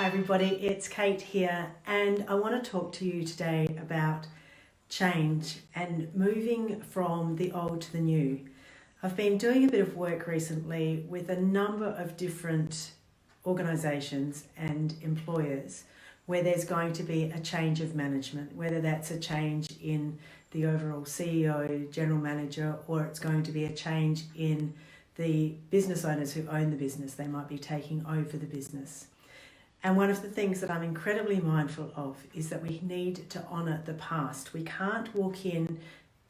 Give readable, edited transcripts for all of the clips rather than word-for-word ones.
Hi everybody, it's Kate here, and I want to talk to you today about change and moving from the old to the new. I've been doing a bit of work recently with a number of different organisations and employers where there's going to be a change of management, whether that's a change in the overall CEO, general manager, or it's going to be a change in the business owners who own the business. They might be taking over the business. And one of the things that I'm incredibly mindful of is that we need to honour the past. We can't walk in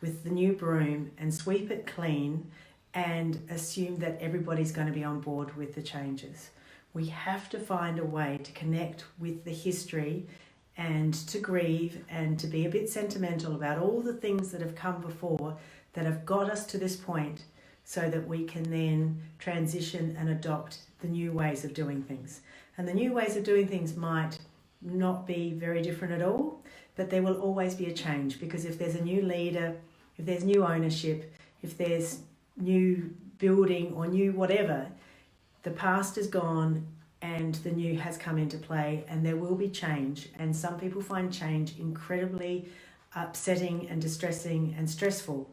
with the new broom and sweep it clean and assume that everybody's going to be on board with the changes. We have to find a way to connect with the history and to grieve and to be a bit sentimental about all the things that have come before that have got us to this point, so that we can then transition and adopt the new ways of doing things. And the new ways of doing things might not be very different at all, but there will always be a change, because if there's a new leader, if there's new ownership, if there's new building or new whatever, the past is gone and the new has come into play, and there will be change. And some people find change incredibly upsetting and distressing and stressful.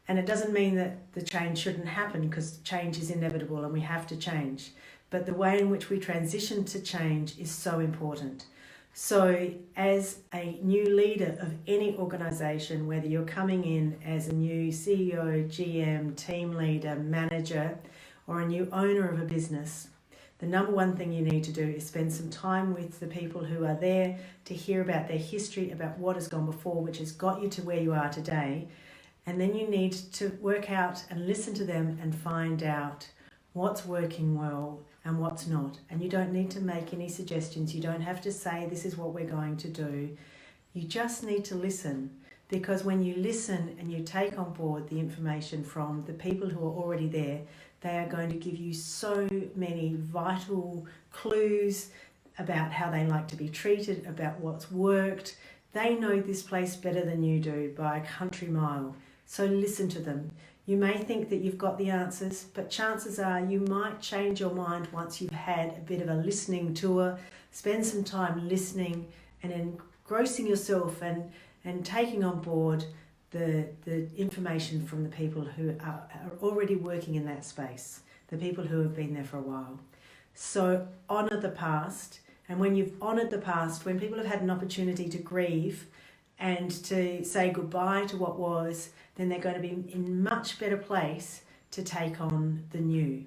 And it doesn't mean that the change shouldn't happen, because change is inevitable and we have to change. But the way in which we transition to change is so important. So as a new leader of any organisation, whether you're coming in as a new CEO, GM, team leader, manager, or a new owner of a business, the number one thing you need to do is spend some time with the people who are there to hear about their history, about what has gone before, which has got you to where you are today. And then you need to work out and listen to them and find out what's working well and what's not. And you don't need to make any suggestions. You don't have to say, this is what we're going to do. You just need to listen, because when you listen and you take on board the information from the people who are already there, they are going to give you so many vital clues about how they like to be treated, about what's worked. They know this place better than you do by a country mile. So listen to them. You may think that you've got the answers, but chances are you might change your mind once you've had a bit of a listening tour. Spend some time listening and engrossing yourself and taking on board the information from the people who are already working in that space, the people who have been there for a while. So honour the past, and when you've honoured the past, when people have had an opportunity to grieve and to say goodbye to what was, then they're going to be in a much better place to take on the new.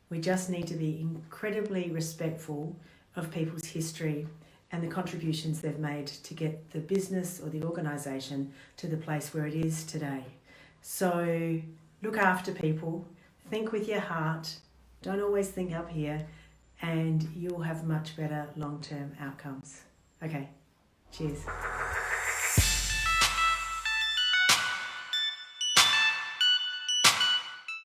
We just need to be incredibly respectful of people's history and the contributions they've made to get the business or the organisation to the place where it is today. So look after people, think with your heart, don't always think up here, and you'll have much better long-term outcomes. Okay, cheers.